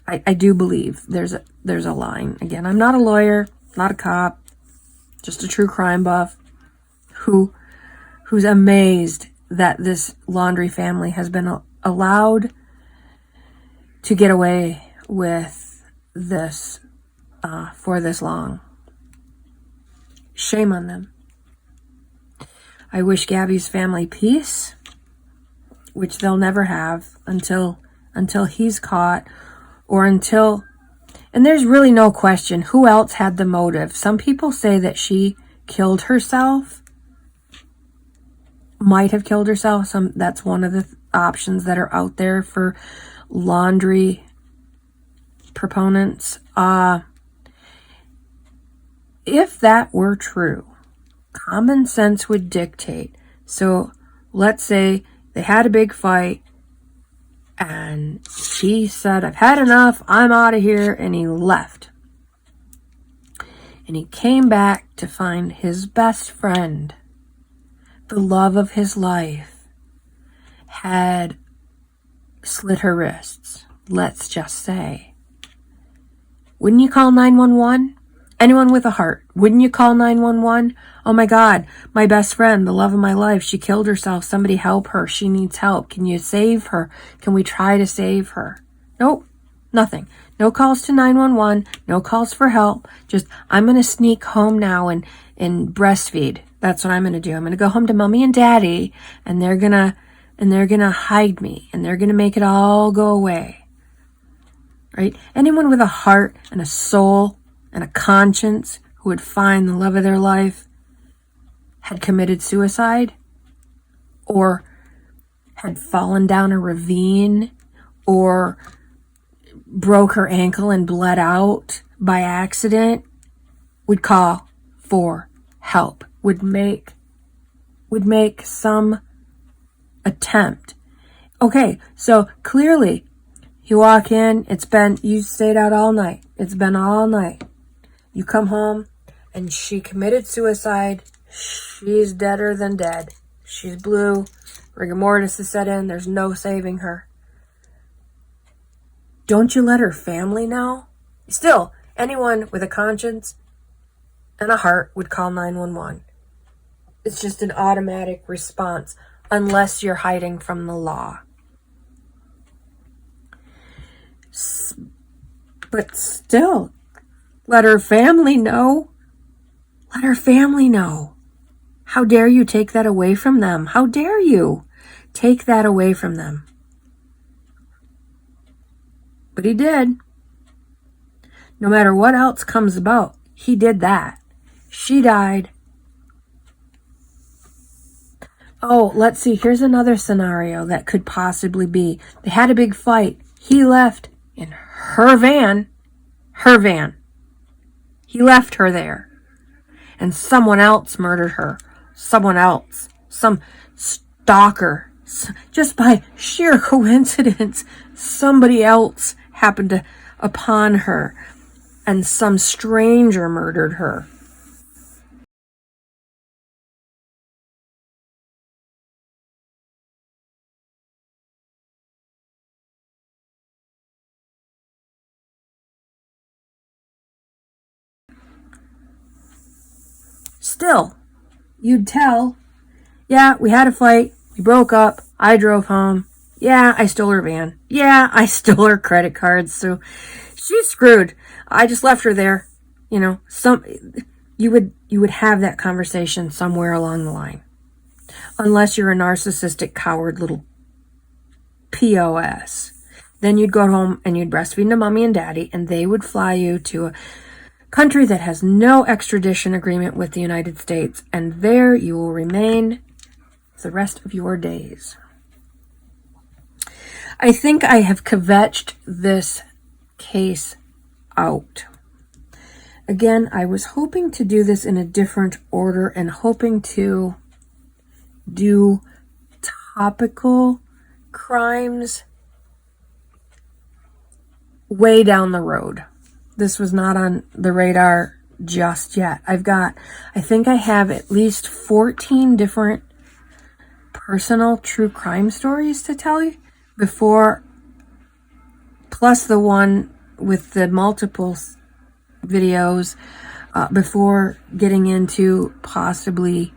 I do believe there's a line. Again, I'm not a lawyer, not a cop, just a true crime buff who's amazed that this Laundry family has been allowed to get away with this for this long. Shame on them. I wish Gabby's family peace, which they'll never have until he's caught, or until, and there's really no question who else had the motive. Some people say that she killed herself, might have killed herself. That's one of the options that are out there for Laundry proponents. If that were true, common sense would dictate. So let's say they had a big fight and she said, I've had enough, I'm out of here, and he left. And he came back to find his best friend. the love of his life had slit her wrists, let's just say, wouldn't you call 911? Anyone with a heart, wouldn't you call 911? Oh my God, my best friend, the love of my life, she killed herself. Somebody help her. She needs help. Can you save her? Can we try to save her? Nope, nothing. No calls to 911, no calls for help. Just, I'm going to sneak home now and breastfeed. That's what I'm going to do. I'm going to go home to mommy and daddy, and they're going to hide me, and they're going to make it all go away. Right? Anyone with a heart and a soul and a conscience who would find the love of their life had committed suicide, or had fallen down a ravine, or broke her ankle and bled out by accident, would call for help, would make some attempt. Okay, so clearly you walk in, you stayed out all night. It's been all night. You come home and she committed suicide. She's deader than dead. She's blue. Rigor mortis is set in. There's no saving her. Don't you let her family know? Still, anyone with a conscience and a heart would call 911. It's just an automatic response, unless you're hiding from the law. But still, let her family know. Let her family know. How dare you take that away from them? How dare you take that away from them? But he did. No matter what else comes about, he did that. She died. Oh, let's see. Here's another scenario that could possibly be. They had a big fight. He left in her van. Her van. He left her there. And someone else murdered her. Someone else. Some stalker. Just by sheer coincidence, somebody else happened to upon her. And some stranger murdered her. Still, you'd tell, yeah, we had a fight, we broke up, I drove home, yeah, I stole her van, yeah, I stole her credit cards, so she's screwed. I just left her there. You know, you would have that conversation somewhere along the line. Unless you're a narcissistic, coward little POS. Then you'd go home and you'd breastfeed to mommy and daddy, and they would fly you to a country that has no extradition agreement with the United States, and there you will remain the rest of your days. I think I have kvetched this case out. Again, I was hoping to do this in a different order and hoping to do topical crimes way down the road. This was not on the radar just yet. I think I have at least 14 different personal true crime stories to tell you before, plus the one with the multiple videos, before getting into possibly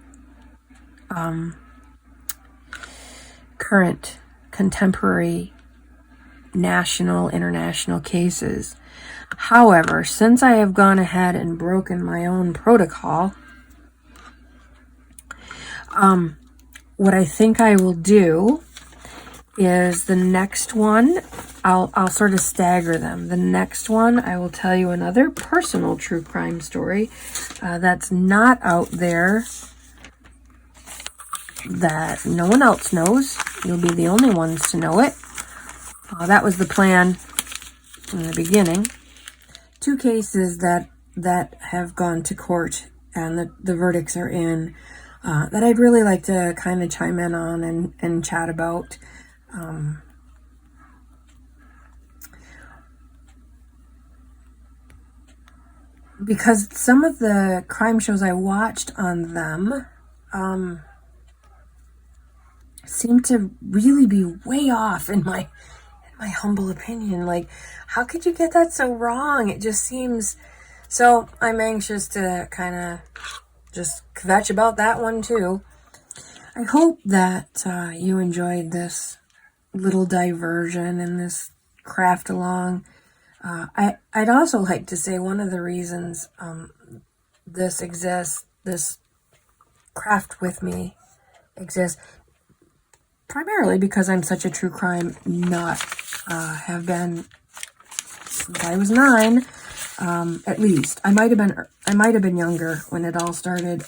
current, contemporary, national, international cases. However, since I have gone ahead and broken my own protocol, what I think I will do is the next one, I'll sort of stagger them. The next one, I will tell you another personal true crime story that's not out there, that no one else knows. You'll be the only ones to know it. That was the plan in the beginning. 2 cases that have gone to court and the verdicts are in, that I'd really like to kind of chime in on and chat about. Because some of the crime shows I watched on them, seem to really be way off in my humble opinion. Like, how could you get that so wrong? It just seems... So I'm anxious to kind of just kvetch about that one too. I hope that you enjoyed this little diversion and this craft along. I'd also like to say one of the reasons this exists, this craft with me exists, primarily because I'm such a true crime nut, have been since I was 9, at least. I might have been younger when it all started.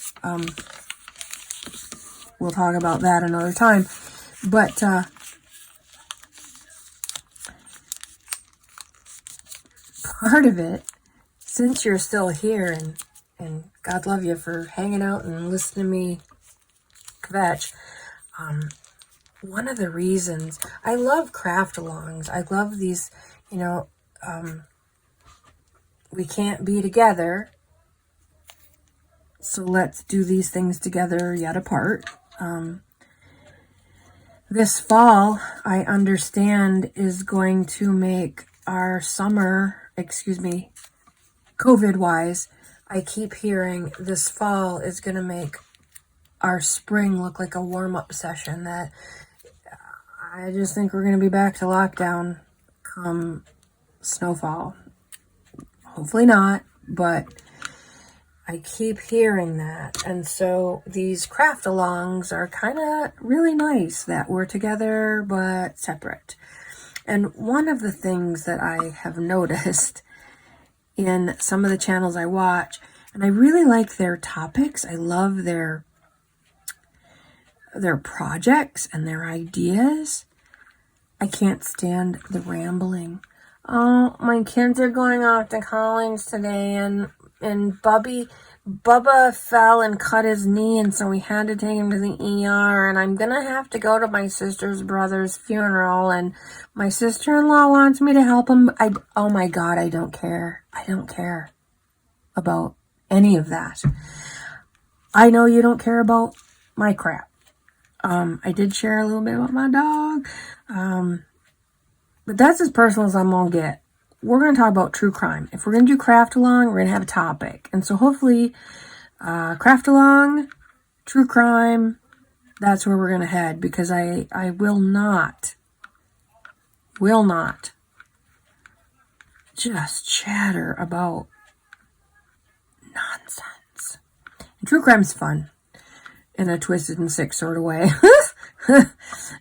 We'll talk about that another time. But part of it, since you're still here, and God love you for hanging out and listening to me kvetch, one of the reasons I love craft-alongs, I love these, we can't be together, so let's do these things together yet apart. This fall, I understand, is going to make our summer, COVID-wise, I keep hearing this fall is going to make our spring look like a warm-up session, that I just think we're going to be back to lockdown come snowfall. Hopefully not, but I keep hearing that. And so these craft-alongs are kind of really nice that we're together but separate. And one of the things that I have noticed in some of the channels I watch, and I really like their topics, I love their projects and their ideas. I can't stand the rambling. Oh, my kids are going off to college today, and Bubba fell and cut his knee, and so we had to take him to the ER, and I'm gonna have to go to my sister's brother's funeral, and my sister-in-law wants me to help him. Oh my God, I don't care. I don't care about any of that. I know you don't care about my crap. I did share a little bit about my dog. But that's as personal as I'm going to get. We're going to talk about true crime. If we're going to do craft along, we're going to have a topic. And so hopefully, craft along, true crime, that's where we're going to head. Because I will not just chatter about nonsense. And true crime's fun. In a twisted and sick sort of way.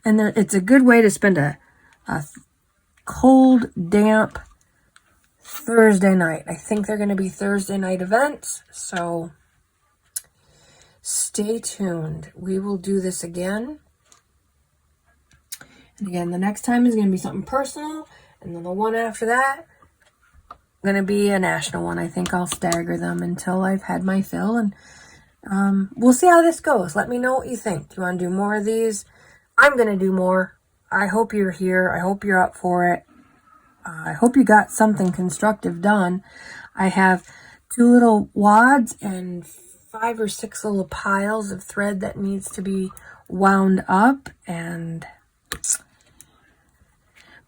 And it's a good way to spend a cold, damp Thursday night. I think they're going to be Thursday night events, so stay tuned. We will do this again. And again, the next time is going to be something personal, and then the one after that going to be a national one. I think I'll stagger them until I've had my fill, and we'll see how this goes. Let me know what you think. Do you want to do more of these? I'm going to do more. I hope you're here. I hope you're up for it. I hope you got something constructive done. I have 2 little wads and 5 or 6 little piles of thread that needs to be wound up, and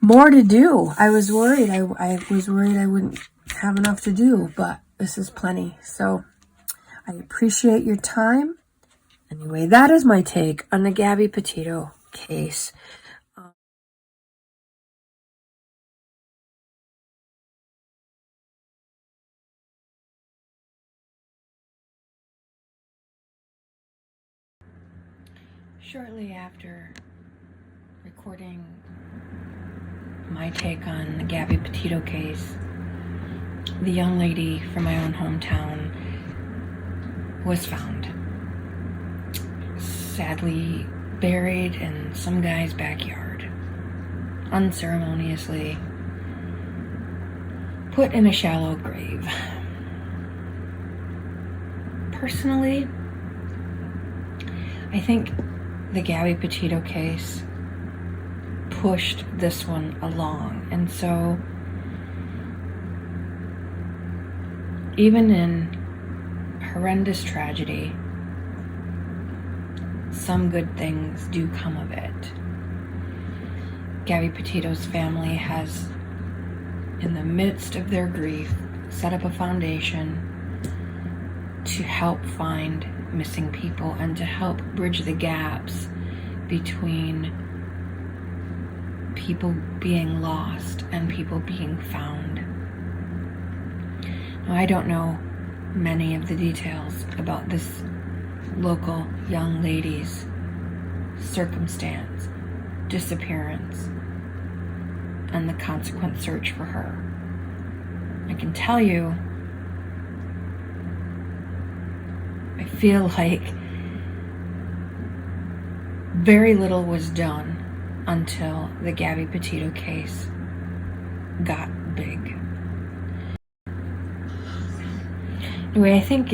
more to do. I was worried. I was worried I wouldn't have enough to do, but this is plenty. So I appreciate your time. Anyway, that is my take on the Gabby Petito case. Shortly after recording my take on the Gabby Petito case, the young lady from my own hometown was found, sadly buried in some guy's backyard, unceremoniously put in a shallow grave. Personally, I think the Gabby Petito case pushed this one along, and so even in horrendous tragedy, some good things do come of it. Gabby Petito's family has, in the midst of their grief, set up a foundation to help find missing people and to help bridge the gaps between people being lost and people being found. Now, I don't know many of the details about this local young lady's circumstance, disappearance, and the consequent search for her. I can tell you, I feel like very little was done until the Gabby Petito case got big. Anyway, I think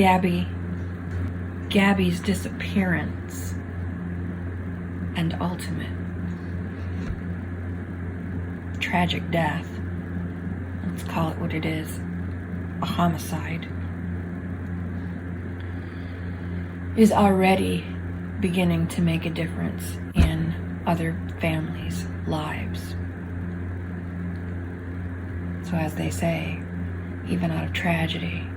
Gabby's disappearance and ultimate tragic death, let's call it what it is, a homicide, is already beginning to make a difference in other families' lives. So as they say, even out of tragedy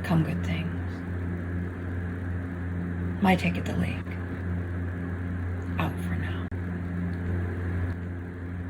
come good things. My take at the lake. Out, friends.